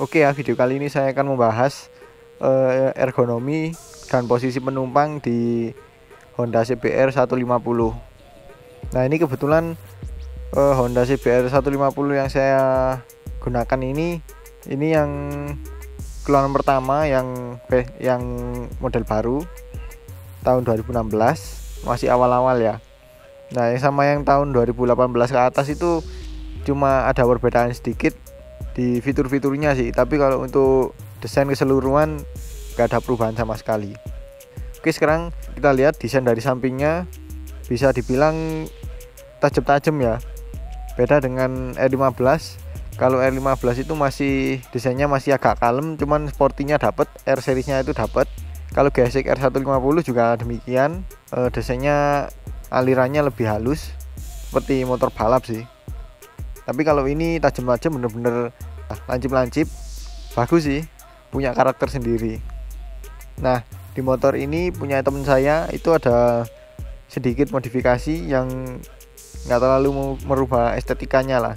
Oke ya, video kali ini saya akan membahas ergonomi dan posisi penumpang di Honda CBR 150. Nah, ini kebetulan Honda CBR 150 yang saya gunakan ini yang keluaran pertama yang model baru tahun 2016, masih awal-awal ya. Nah, yang sama yang tahun 2018 ke atas itu cuma ada perbedaan sedikit di fitur-fiturnya sih, tapi kalau untuk desain keseluruhan gak ada perubahan sama sekali. Oke, sekarang kita lihat desain dari sampingnya, bisa dibilang tajam-tajam ya, beda dengan R15. Kalau R15 itu masih desainnya masih agak kalem, cuman sportinya dapat, R seriesnya itu dapat. Kalau GSX R150 juga demikian, desainnya alirannya lebih halus seperti motor balap sih. Tapi kalau ini tajam-tajam, bener-bener lancip-lancip, bagus sih, punya karakter sendiri. Nah, di motor ini punya teman saya itu ada sedikit modifikasi yang nggak terlalu merubah estetikanya lah.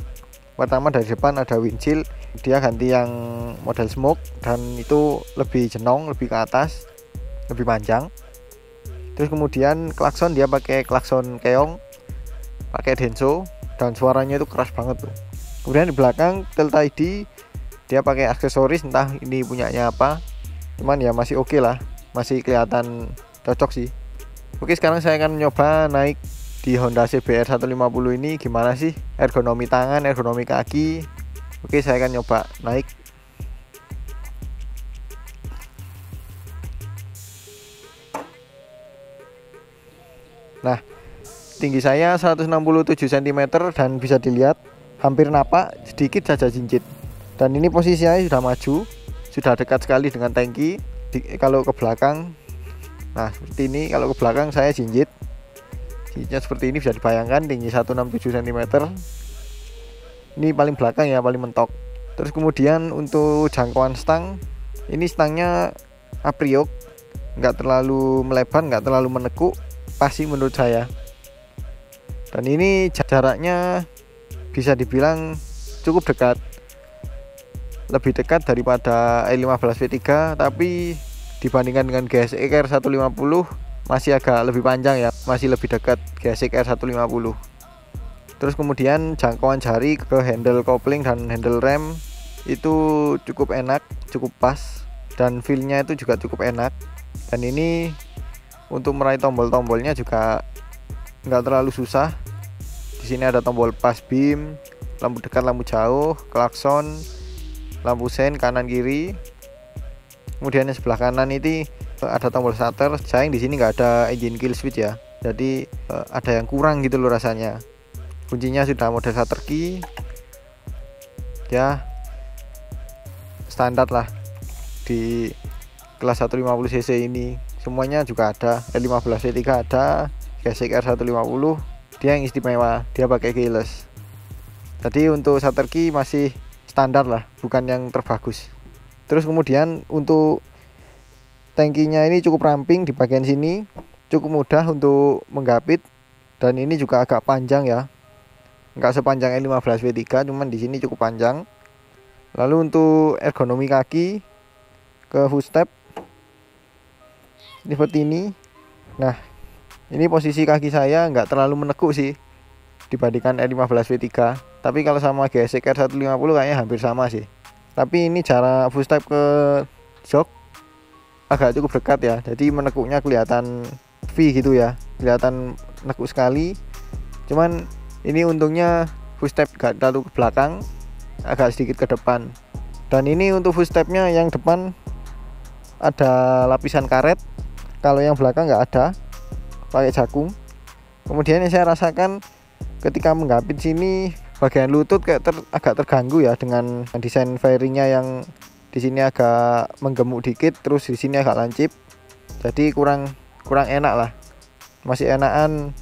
Pertama, dari depan ada windshield, dia ganti yang model smoke dan itu lebih jenong, lebih ke atas, lebih panjang. Terus kemudian klakson, dia pakai klakson keong, pakai Denso, dan suaranya itu keras banget tuh. Kemudian di belakang Tilt ID dia pakai aksesoris, entah ini punyanya apa, cuman ya masih oke lah, masih kelihatan cocok sih. Oke, sekarang saya akan nyoba naik di Honda CBR 150 ini, gimana sih ergonomi tangan, ergonomi kaki. Oke, saya akan nyoba naik. Nah, tinggi saya 167 cm dan bisa dilihat hampir napak, sedikit saja jinjit. Dan ini posisi saya sudah maju, sudah dekat sekali dengan tangki. Kalau ke belakang, nah seperti ini, kalau ke belakang saya jinjit. Jinjitnya seperti ini, bisa dibayangkan tinggi 167 cm. Ini paling belakang ya, paling mentok. Terus kemudian untuk jangkauan stang, ini stangnya apriok, nggak terlalu melebar, nggak terlalu menekuk, pas sih menurut saya. Dan ini jaraknya bisa dibilang cukup dekat, lebih dekat daripada E15 V3, tapi dibandingkan dengan GSX R150 masih agak lebih panjang ya, masih lebih dekat GSX R150. Terus kemudian jangkauan jari ke handle kopling dan handle rem itu cukup enak, cukup pas, dan feel-nya itu juga cukup enak. Dan ini untuk meraih tombol-tombolnya juga nggak terlalu susah. Di sini ada tombol pas beam, lampu dekat, lampu jauh, klakson, lampu sein kanan kiri. Kemudian yang sebelah kanan ini ada tombol starter. Sayang di sini nggak ada engine kill switch ya, jadi ada yang kurang gitu loh rasanya. Kuncinya sudah model starter key ya, standar lah di kelas 150 cc ini. Semuanya juga ada, R15 V3 ada, GSX R150 dia yang istimewa, dia pakai keyless. Jadi untuk starter key masih standar lah, bukan yang terbagus. Terus kemudian untuk tangkinya ini cukup ramping di bagian sini, cukup mudah untuk menggapit, dan ini juga agak panjang ya, nggak sepanjang R15 V3, cuman di sini cukup panjang. Lalu untuk ergonomi kaki ke footstep ini seperti ini. Nah, ini posisi kaki saya nggak terlalu menekuk sih dibandingkan R15 V3, tapi kalau sama GSX R150 kayaknya hampir sama sih. Tapi ini cara footstep ke jok agak cukup dekat ya, jadi menekuknya kelihatan V gitu ya, kelihatan menekuk sekali. Cuman ini untungnya footstep gak terlalu ke belakang, agak sedikit ke depan. Dan ini untuk footstepnya yang depan ada lapisan karet, kalau yang belakang nggak ada, pakai jagung. Kemudian yang saya rasakan ketika menggapit sini, bagian lutut kayak agak terganggu ya dengan desain fairingnya yang di sini agak menggemuk dikit, terus di sini agak lancip. Jadi kurang enak lah. Masih enakan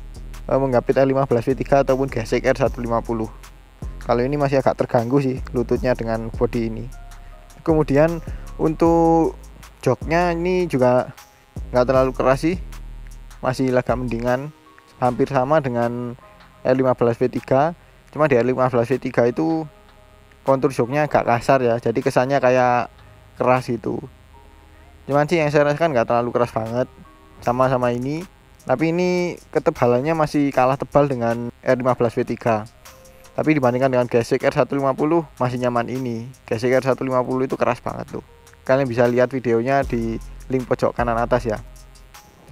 menggapit R15 V3 ataupun GSX R150. Kalau ini masih agak terganggu sih lututnya dengan body ini. Kemudian untuk joknya ini juga nggak terlalu keras sih, masih agak mendingan, hampir sama dengan R15 V3. Cuma di R15 V3 itu kontur joknya agak kasar ya, jadi kesannya kayak keras gitu. Cuman sih yang saya rasakan nggak terlalu keras banget, sama-sama ini. Tapi ini ketebalannya masih kalah tebal dengan R15 V3. Tapi dibandingkan dengan Gesek R150 masih nyaman ini. Gesek R150 itu keras banget tuh. Kalian bisa lihat videonya di link pojok kanan atas ya.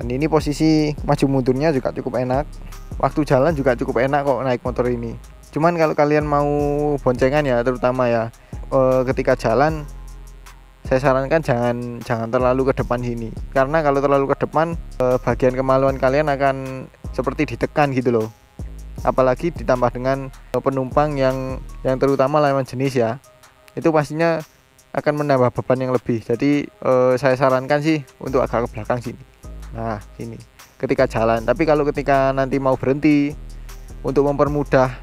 Dan ini posisi maju mundurnya juga cukup enak. Waktu jalan juga cukup enak kok naik motor ini. Cuman kalau kalian mau boncengan ya, terutama ya ketika jalan, saya sarankan jangan terlalu ke depan sini. Karena kalau terlalu ke depan, bagian kemaluan kalian akan seperti ditekan gitu loh. Apalagi ditambah dengan penumpang yang terutama lawan jenis ya. Itu pastinya akan menambah beban yang lebih. Jadi saya sarankan sih untuk agak ke belakang sini. Nah, sini ketika jalan. Tapi kalau ketika nanti mau berhenti, untuk mempermudah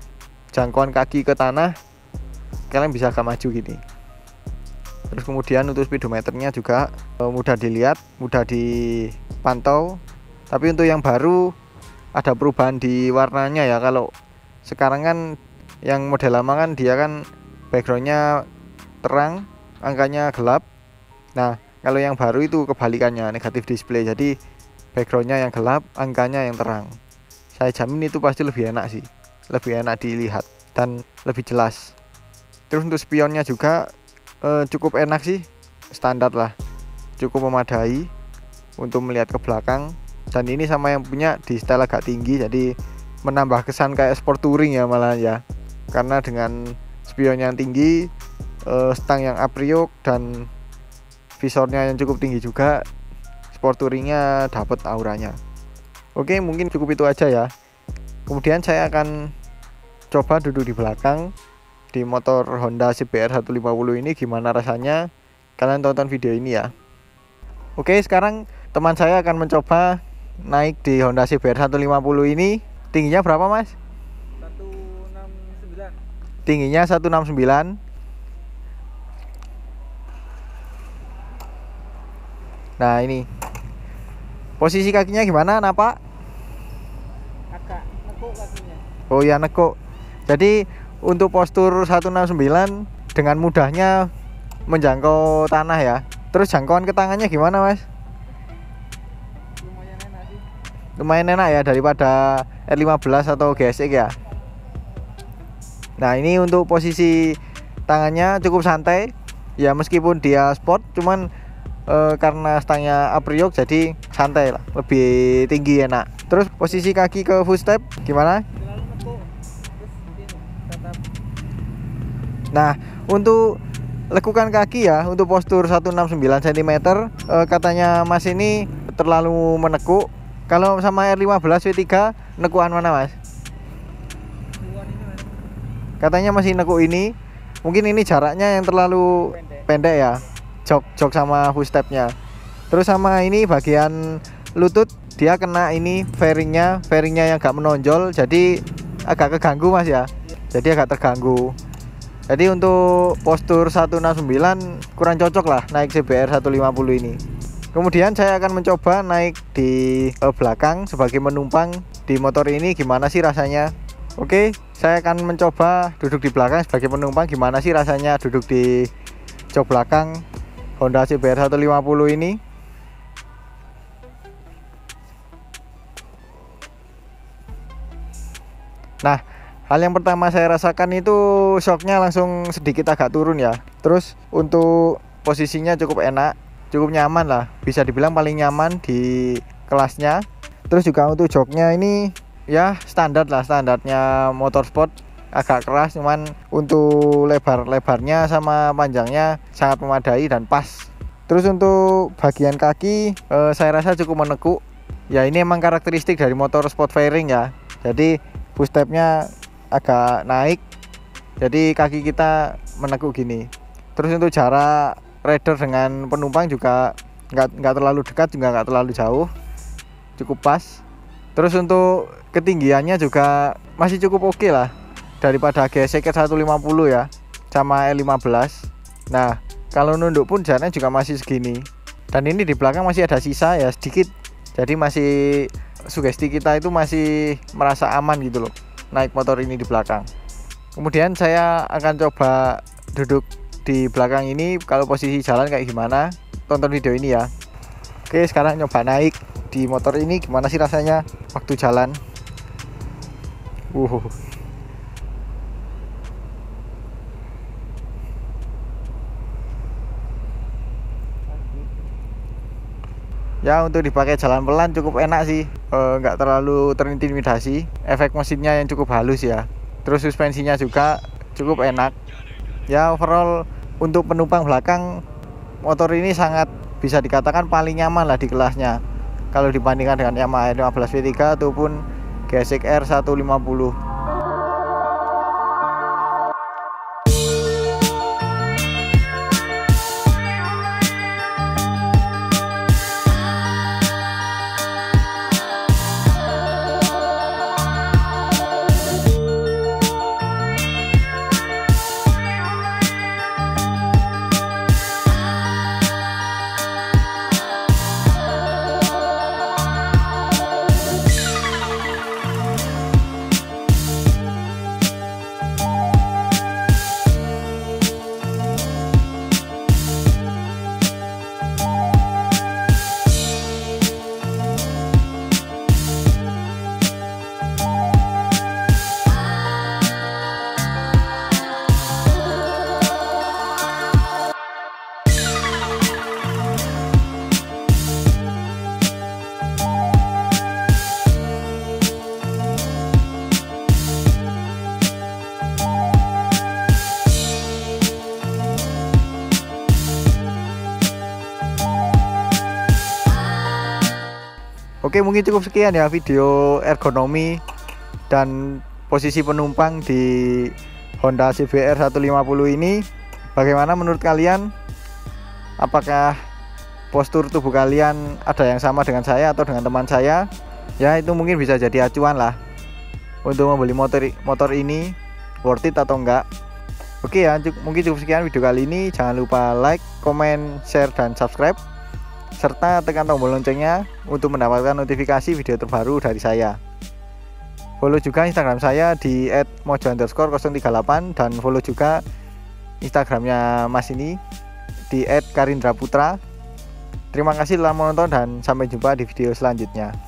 jangkauan kaki ke tanah, kalian bisa agak maju gini. Terus kemudian untuk speedometernya juga mudah dilihat, mudah dipantau. Tapi untuk yang baru ada perubahan di warnanya ya. Kalau sekarang kan yang model lama kan dia kan backgroundnya terang, angkanya gelap. Nah, kalau yang baru itu kebalikannya, negatif display. Jadi backgroundnya yang gelap, angkanya yang terang. Saya jamin itu pasti lebih enak sih, lebih enak dilihat dan lebih jelas. Terus untuk spionnya juga cukup enak sih, standar lah, cukup memadai untuk melihat ke belakang. Dan ini sama yang punya di setel agak tinggi, jadi menambah kesan kayak sport touring ya malah ya. Karena dengan spion yang tinggi, stang yang apriok dan visornya yang cukup tinggi juga, sport touringnya dapat auranya. Oke, mungkin cukup itu aja ya. Kemudian saya akan coba duduk di belakang di motor Honda CBR 150 ini, gimana rasanya. Kalian tonton video ini ya. Oke, sekarang teman saya akan mencoba naik di Honda CBR 150 ini. Tingginya berapa mas? 169. Tingginya 169. Nah ini posisi kakinya gimana, Napa? Agak nekuk kakinya. Oh ya, nekuk. Jadi untuk postur 169 dengan mudahnya menjangkau tanah ya. Terus jangkauan ke tangannya gimana mas? Lumayan enak sih. Lumayan enak ya daripada R15 atau GSX ya. Nah ini untuk posisi tangannya cukup santai ya, meskipun dia sport, cuman karena stangnya apriok jadi santai lah, lebih tinggi enak. Terus posisi kaki ke footstep gimana? Terlalu nekuk. Terus ini tetap. Nah untuk lekukan kaki ya, untuk postur 169 cm, katanya mas ini terlalu menekuk. Kalau sama R15 V3 nekuan mana mas? Luan ini mas. Katanya masih nekuk ini. Mungkin ini jaraknya yang terlalu pendek ya, jok sama footstepnya. Terus sama ini bagian lutut dia kena ini fairingnya yang agak menonjol, jadi agak keganggu mas ya. Jadi agak terganggu. Jadi untuk postur 169 kurang cocok lah naik CBR 150 ini. Kemudian saya akan mencoba naik di belakang sebagai penumpang di motor ini, gimana sih rasanya. Oke, saya akan mencoba duduk di belakang sebagai penumpang, gimana sih rasanya duduk di jok belakang Honda CBR 150 ini. Nah, hal yang pertama saya rasakan itu shocknya langsung sedikit agak turun ya. Terus untuk posisinya cukup enak, cukup nyaman lah, bisa dibilang paling nyaman di kelasnya. Terus juga untuk joknya ini ya standar lah, standarnya motorsport, agak keras, cuman untuk lebarnya sama panjangnya sangat memadai dan pas. Terus untuk bagian kaki saya rasa cukup menekuk ya, ini emang karakteristik dari motor sport fairing ya. Jadi footstepnya agak naik, jadi kaki kita menekuk gini. Terus untuk jarak rider dengan penumpang juga nggak terlalu dekat, juga nggak terlalu jauh, cukup pas. Terus untuk ketinggiannya juga masih cukup oke lah daripada GSX 150 ya sama L15. Nah kalau nunduk pun jaraknya juga masih segini, dan ini di belakang masih ada sisa ya sedikit, jadi masih sugesti kita itu masih merasa aman gitu loh naik motor ini di belakang. Kemudian saya akan coba duduk di belakang ini kalau posisi jalan kayak gimana, tonton video ini ya. Oke, sekarang nyoba naik di motor ini, gimana sih rasanya waktu jalan. Ya, untuk dipakai jalan pelan cukup enak sih, nggak terlalu terintimidasi. Efek mesinnya yang cukup halus ya, terus suspensinya juga cukup enak. Ya, overall untuk penumpang belakang motor ini sangat bisa dikatakan paling nyaman lah di kelasnya kalau dibandingkan dengan Yamaha R15 V3 ataupun GSX R 150. Oke, mungkin cukup sekian ya video ergonomi dan posisi penumpang di Honda CBR 150 ini. Bagaimana menurut kalian? Apakah postur tubuh kalian ada yang sama dengan saya atau dengan teman saya? Ya, itu mungkin bisa jadi acuan lah untuk membeli motor ini, worth it atau enggak. Oke ya, mungkin cukup sekian video kali ini. Jangan lupa like, comment, share, dan subscribe, serta tekan tombol loncengnya untuk mendapatkan notifikasi video terbaru dari saya. Follow juga Instagram saya di @mojo_038 dan follow juga Instagramnya Mas ini di @karindraputra. Terima kasih telah menonton dan sampai jumpa di video selanjutnya.